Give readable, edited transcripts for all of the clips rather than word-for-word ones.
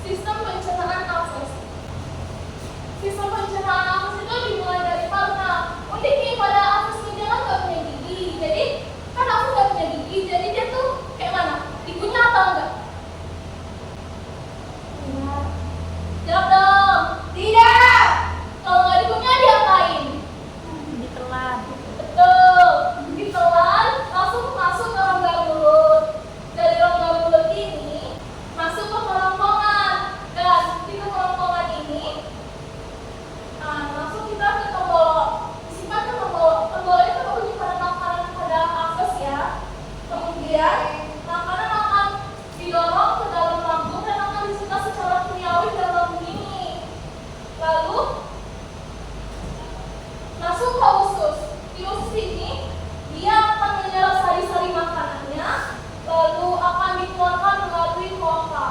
Sistem pencernaan nafas. Sistem pencernaan nafas itu dimulai dari karena uniknya pada nafas menjelang nggak punya gigi. Jadi kan aku nggak punya gigi, jadi dia tuh kayak mana? Dikunyah atau enggak? Iya. Jawab dong. Tidak. Kalau nggak dikunyah diapain? Ditelan. Betul. Ditelan langsung masuk ke rongga mulut. Dari rongga mulut ini masuk ke kerongkongan. Dan di kerongkongan ini langsung kita ke tenggorok. Disimpan ke tenggorok. Tenggorok itu menyimpan makanan pada nafas ya. Kemudian makanan akan didorong ke dalam lambung dan akan diserap secara kimiawi dalam lambung ini. Lalu masuk ke usus. Di usus ini dia akan menyerap sari-sari makanannya, lalu akan dikeluarkan melalui kloaka.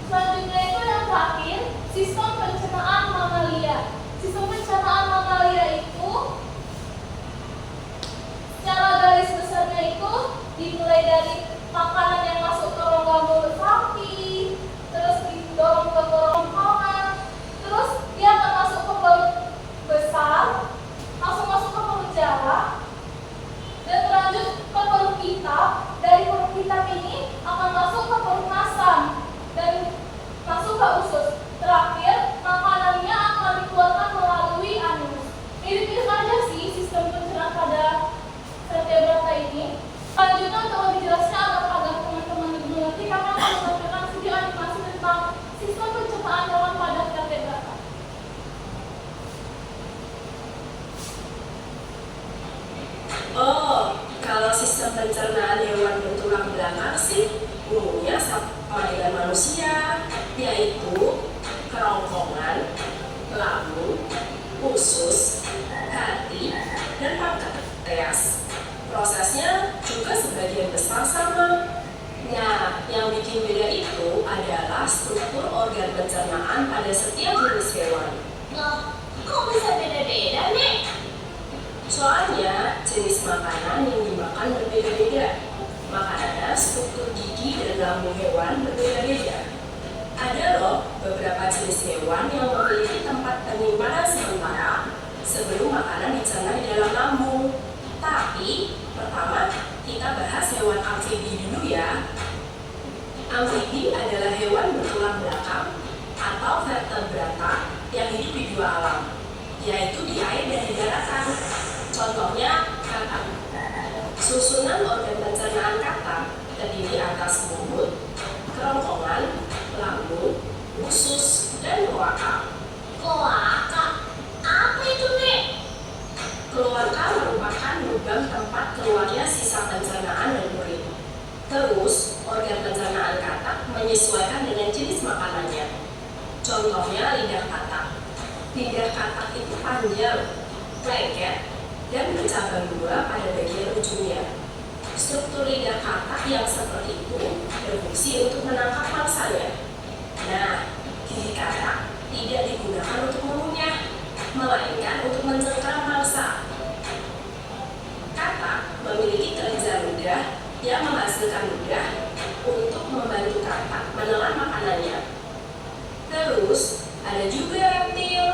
Selanjutnya itu yang terakhir, sistem pencernaan mamalia. Sistem pencernaan mamalia itu secara garis besarnya itu dimulai dari makanan yang masuk ke rongga mulut sapi, terus didorong ke kerongkongan, terus dia akan masuk ke perut besar, langsung masuk ke perut jawa, dan berlanjut ke perut hitam. Dari perut hitam ini akan masuk ke perut masam dan masuk ke usus. Terakhir, makanannya akan dikeluarkan melalui anus. Mirip-mirip aja sih sistem pencernaan pada vertebrata ini. Selanjutnya untuk lebih jelasnya agar teman-teman lebih mengerti, kami akan menampilkan video animasi tentang sistem pencernaan hewan pada vertebrata. Oh, kalau sistem pencernaan hewan bertulang belakang sih umumnya sama dengan manusia, yaitu kerongkongan, lambung, usus, hati, dan pankreas. Prosesnya juga sebagian besar sama. Nah, yang bikin beda itu adalah struktur organ pencernaan pada setiap jenis hewan. Loh, kok bisa beda-beda, Nek? Soalnya jenis makanan yang dimakan berbeda-beda. Makanya struktur gigi dan lambung hewan berbeda-beda. Ada loh beberapa jenis hewan yang memiliki tempat penyimpanan sementara sebelum makanan dicerna di dalam lambung. Tapi pertama kita bahas hewan amfibi dulu ya. Amfibi adalah hewan bertulang belakang atau vertebrata yang hidup di dua alam, yaitu di air dan di daratan. Contohnya katak. Susunan organ pencernaan katak terdiri atas mulut, kerongkongan, lambung, usus, dan kloaka. Kloaka? Apa itu, Nek? Kloaka merupakan lubang tempat keluarnya sisa pencernaan dan urin. Terus, organ pencernaan katak menyesuaikan dengan jenis makanannya. Contohnya lidah katak. Lidah katak itu panjang, lengket, dan bercabang dua pada bagian ujungnya. Struktur lidah katak yang seperti itu berfungsi untuk menangkap mangsanya. Nah, gigi katak tidak digunakan untuk mengunyah, melainkan untuk mencengkeram mangsa. Katak memiliki kelenjar ludah yang menghasilkan ludah untuk membantu katak menelan makanannya. Terus, ada juga reptil.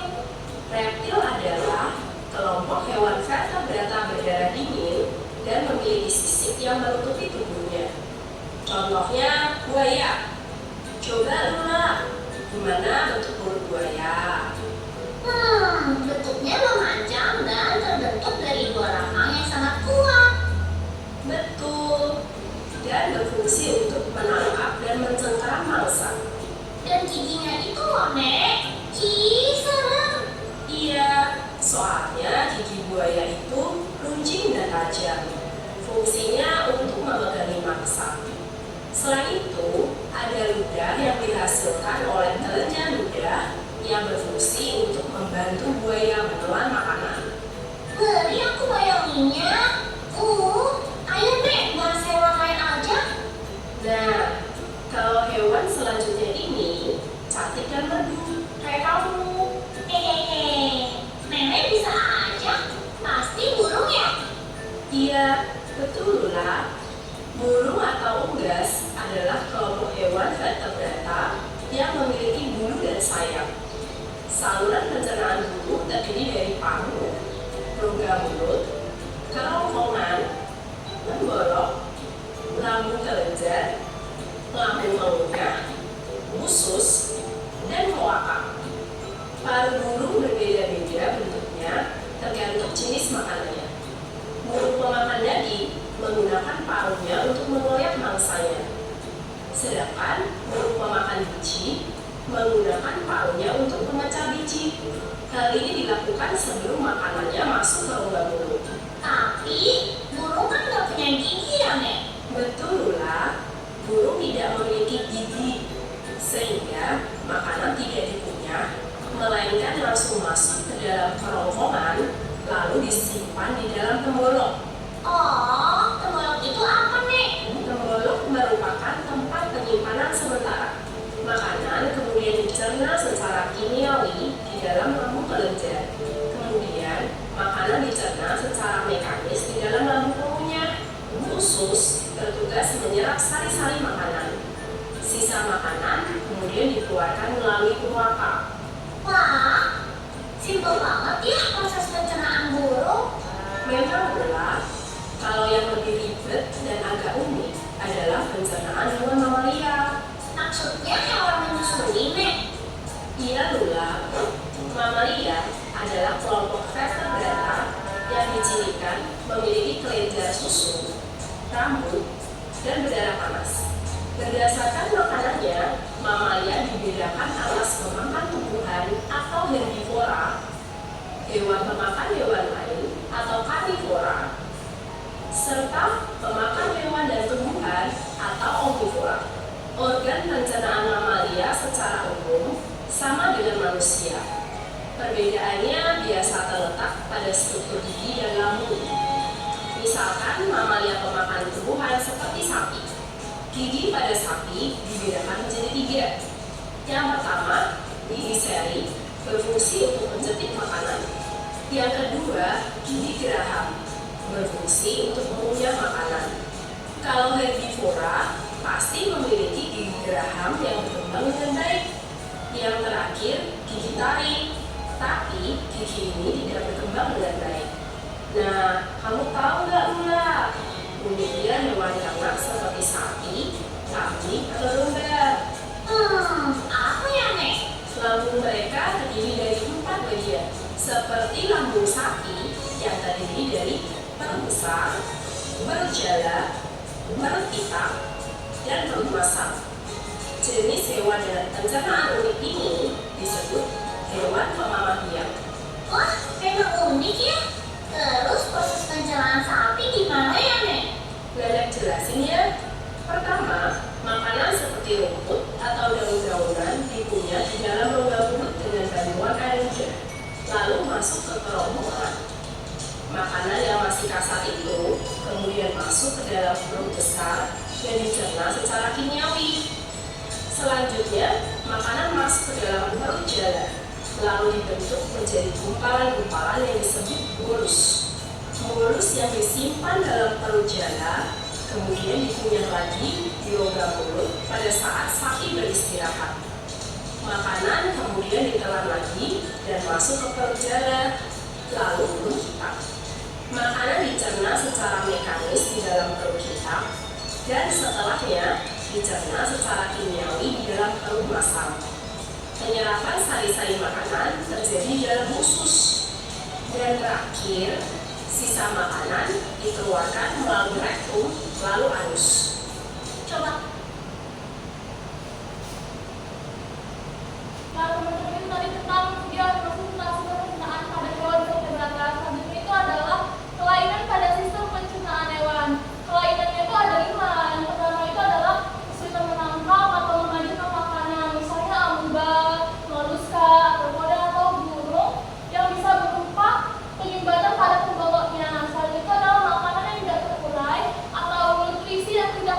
Reptil adalah kelompok hewan vertebrata berdarah dingin dan memiliki sisik yang menutupi tubuhnya. Contohnya buaya. Coba lu lah, gimana bentuk mulut buaya? Bentuknya memanjang dan terbentuk dari dua rahang yang sangat kuat. Betul. Dan berfungsi untuk menangkap dan mencengkeram mangsa. Dan giginya itu loh, Nek. Ih, serem. Iya, soalnya gigi buaya itu runcing dan tajam. Fungsinya untuk memegangi mangsa. Selain itu, ada ludah yang dihasilkan oleh kelenjar ludah yang berfungsi untuk membantu buaya menelan makanan. Ngeri aku bayanginnya. Ayo Nek, bahas hewan lain aja. Nah, kalau hewan selanjutnya ini cantik dan merdu kayak kamu. Nenek bisa aja. Pasti burung ya? Iya, betul lah. Burung atau unggas adalah kelompok hewan Saluran pencernaan burung terdiri dari paru, rongga mulut, kerongkongan, memborok, lambung kelenjar, lambung mengunyah, usus, dan kloaka. Paru burung berbeda-beda bentuknya tergantung jenis makanannya. Burung pemakan daging menggunakan paruhnya untuk mengoyak mangsanya. Sedangkan burung pemakan biji menggunakan paruhnya untuk memecah biji. Hal ini dilakukan sebelum makanannya masuk ke rongga mulut. Tapi burung kan nggak punya gigi ya, Nek? Betul lah, burung tidak memiliki gigi, sehingga makanan tidak dikunyah, melainkan langsung masuk ke dalam kerongkongan, lalu disimpan di dalam tembolok. Oh, tembolok itu apa, Nek? Tembolok merupakan tempat penyimpanan sementara. Makanan kemudian dicerna secara kimiawi di dalam lambung kelenjar. Kemudian, makanan dicerna secara mekanis di dalam lambung pengunyah. Usus bertugas menyerap sari-sari makanan. Sisa makanan kemudian dikeluarkan melalui kloaka. Wah, simpel banget ya proses pencernaan burung. Memang pula, kalau yang lebih ribet dan agak unik adalah pencernaan hewan mamalia. Maksudnya hewan menyusui, Nek? Iya Lula, mamalia adalah kelompok vertebrata yang dicirikan memiliki kelenjar susu, rambut, dan berdarah panas. Berdasarkan makanannya, mamalia dibedakan atas pemakan tumbuhan atau herbivora, hewan pemakan hewan lain atau karnivora, serta pemakan hewan dan tumbuhan atau omnivora. Organ pencernaan mamalia secara umum sama dengan manusia. Perbedaannya biasa terletak pada struktur gigi dan lambung. Misalkan mamalia pemakan tumbuhan seperti sapi. Gigi pada sapi dibedakan menjadi 3. Yang pertama, gigi seri berfungsi untuk mencetik makanan. Yang kedua, gigi geraham berfungsi untuk mengunyah makanan. Kalau herbivora pasti memiliki gigi geraham yang berkembang dengan baik. Yang terakhir, gigi taring. Tapi gigi ini tidak berkembang dengan baik. Nah, kamu tahu nggak Lula? Uniknya hewan ternak seperti sapi, kambing, atau domba. Apa ya, Nek? Lambung mereka terdiri dari 4 bagian, seperti lambung sapi yang terdiri dari perut besar, perut jala, perut hitam, dan perut masak. Jenis hewan dengan pencernaan unik ini disebut hewan pemamah biak. Wah, memang unik ya. Terus proses pencernaan sapi gimana ya, Nek? Banyak jelasin ya. Pertama, makanan seperti rumput atau daun-daunan dikunyah di dalam rongga mulut dengan bantuan air hujan, lalu masuk ke kerongkongan. Makanan yang masih kasar itu kemudian masuk ke dalam perut besar dan dicerna secara kimiawi. Selanjutnya, makanan masuk ke dalam perut jala, lalu dibentuk menjadi gumpalan-gumpalan yang disebut bolus. Bolus yang disimpan dalam perut jala kemudian dikunyah lagi di rongga mulut pada saat sapi beristirahat. Makanan kemudian ditelan lagi dan masuk ke perut jala, lalu perut kita. Makanan dicerna secara mekanis di dalam perut kita dan setelahnya dicerna secara kimiawi di dalam perut masam. Penyerapan sari-sari makanan terjadi di dalam usus. Dan terakhir, sisa makanan dikeluarkan melalui rektum lalu anus. Coba. Nah, teman-teman itu tadi tentang dia presentasi pencernaan pada hewan vertebrata. Selanjutnya itu adalah kelainan pada sistem pencernaan hewan. Kelainannya itu ada 5. Yang pertama itu adalah kesulitan menangkap atau memajukan makanan, misalnya amuba, moluska, arthropoda atau burung yang bisa berupa penyumbatan pada pembawanya. Selanjutnya itu adalah makanan yang tidak terurai atau nutrisi yang tidak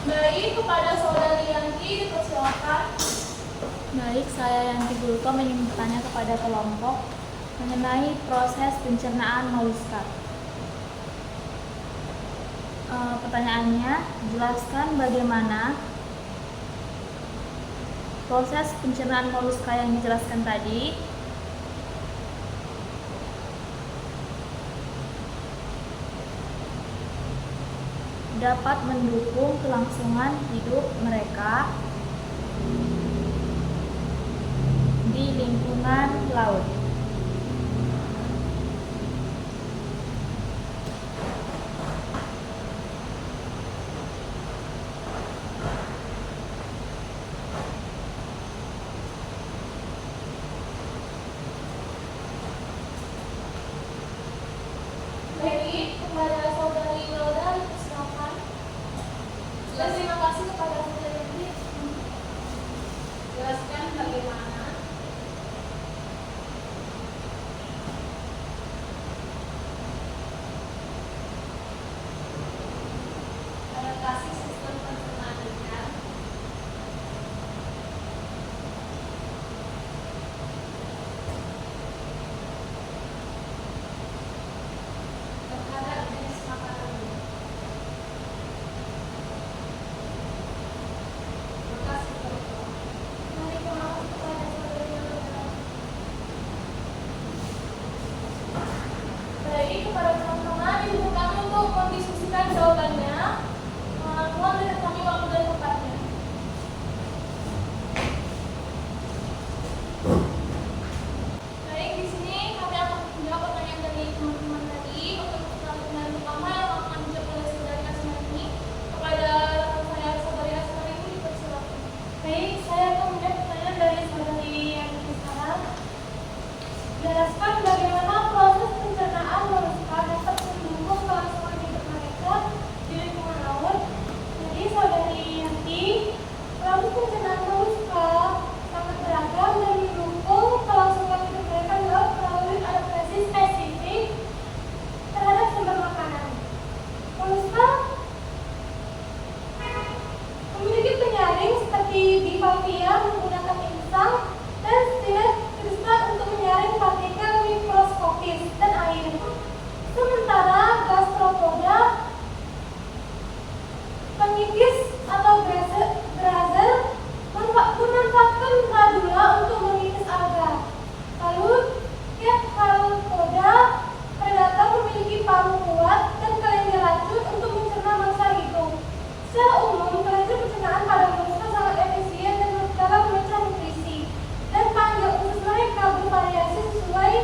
Baik, kepada saudari Yanti dipersilakan. Baik, saya Yanti Gulko ingin bertanya kepada kelompok mengenai proses pencernaan moluska. Pertanyaannya, jelaskan bagaimana proses pencernaan moluska yang dijelaskan tadi dapat mendukung kelangsungan hidup mereka di lingkungan laut. Baik, kepada saudari Wilda dipersilakan. Terima kasih kepada saudari Yanti. Jelaskan bagaimana adaptasi sistem pencernaan ikan terhadap jenis makanan. Terima kasih kepada Mari kepada saudari Wilda. Baik, kepada teman-teman ibu kami untuk mendiskusikan jawabannya. Mohon berikan kami waktu dan tempatnya. Baik, di sini kami akan menjawab pertanyaan dari teman-teman tadi. Untuk pertanyaan pertama yang akan dijawab oleh saudari Asmani kepada rekan saya saudari Asmani ini dipersilakan. Baik, saya akan menjawab pertanyaan dari saudari yang sekarang. Jelaskan bagaimana proses pencernaan moluska dapat mendukung kelangsungan hidup mereka di lingkungan laut. Jadi saudari Yanti, proses pencernaan moluska sangat beragam dan mendukung kelangsungan hidup mereka di laut melalui adaptasi spesifik terhadap sumber makanan. Moluska memiliki penyaring seperti bivalvia menggunakan insang dan stileta untuk menyaring partikel mikroskopis dan air. Sementara gastropoda pengikis atau grazer memanfaatkan radula untuk mengikis alga. Lalu cephalopoda predator memiliki paru kuat dan kelenjar racun untuk mencerna mangsa hidup. Secara umum, kelenjar pencernaan pada moluska sangat efisien dan dalam memecah nutrisi, dan panjang usus mereka bervariasi sesuai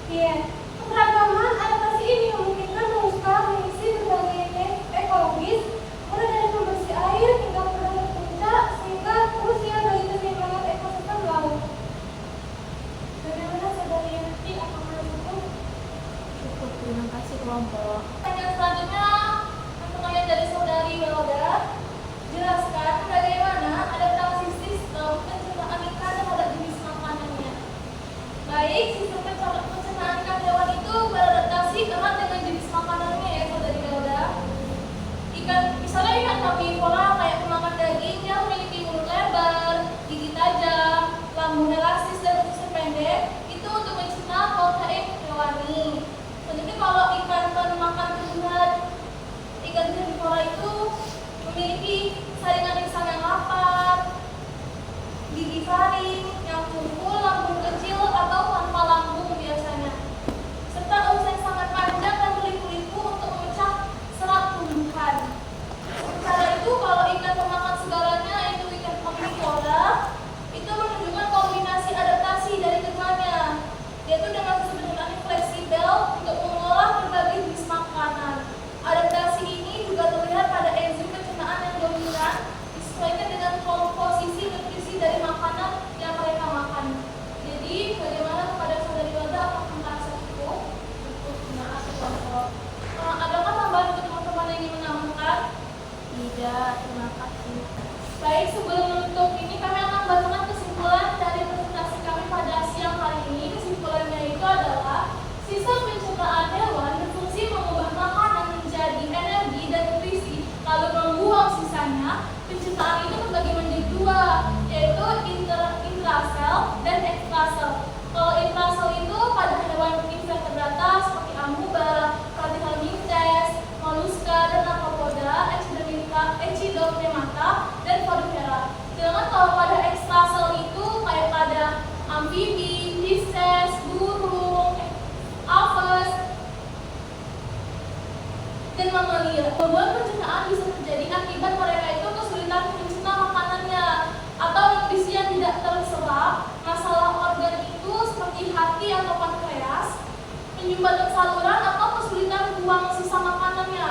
diet. Keberagaman adaptasi ini memungkinkan moluska mengisi berbagai niche ekologis, mulai dari pembersih air hingga predator puncak, sehingga krusial bagi keseimbangan ekosistem laut. Bagaimana saudari Yanti akan mendukung? Cukup, terima kasih kelompok. Pertanyaan selanjutnya, pertanyaan dari saudari Wilda. Jelaskan bagaimana adaptasi sistem pencernaan ikan terhadap jenis makanannya. Baik, sistem pencernaan ikan hewan itu beradaptasi erat dengan jenis makanannya ya saudari Wilda. Misalnya ikan karnivora kayak pemakan daging yang memiliki mulut lebar, gigi tajam, lambung elastis dan usus pendek, itu untuk mencerna protein hewani. Jadi kalau ikan pemakan terberat, ikan karnivora itu memiliki saringan insang yang rapat, gigi faring yang tumpul, lambung kecil atau tanpa lambung biasanya, serta usus yang sangat panjang dan berliku-liku untuk memecah serat tumbuhan. Sementara itu kalau ikan pemakan segalanya yaitu ikan omnivora itu menunjukkan kombinasi adaptasi dari keduanya, yaitu dengan sistem pencernaan yang fleksibel untuk mengolah berbagai jenis makanan. Adaptasi ini juga terlihat pada enzim pencernaan yang dominan disesuaikan dengan komposisi nutrisi dari makanan yang mereka makan. Jadi bagaimana kepada saudari Wilda, apakah merasa cukup? Cukup, terima kasih kelompok. Adakah tambahan untuk teman-teman yang ingin menambahkan? Tidak, terima kasih. Baik, sebelum menutup ini kami akan membacakan kesimpulan dari presentasi kami pada siang hari ini. Kesimpulannya itu adalah sistem pencernaan hewan berfungsi mengubah makanan menjadi energi dan nutrisi, lalu membuang pencernaan itu terbagi menjadi dua, yaitu intrasel dan ekstrasel. Kalau intrasel itu pada hewan invertebrata seperti amoeba, platyhelminthes, molluska dan arthropoda, echinodermata, dan podifera. Sedangkan kalau pada ekstrasel itu kayak pada amfibi, pisces, burung, aves, dan mamalia. Gangguan pencernaan bisa terjadi akibat mereka itu kesulitan mencerna makanannya atau nutrisi yang tidak terserap. Masalah organ itu seperti hati atau pankreas, penyumbatan saluran atau kesulitan buang sisa makanannya.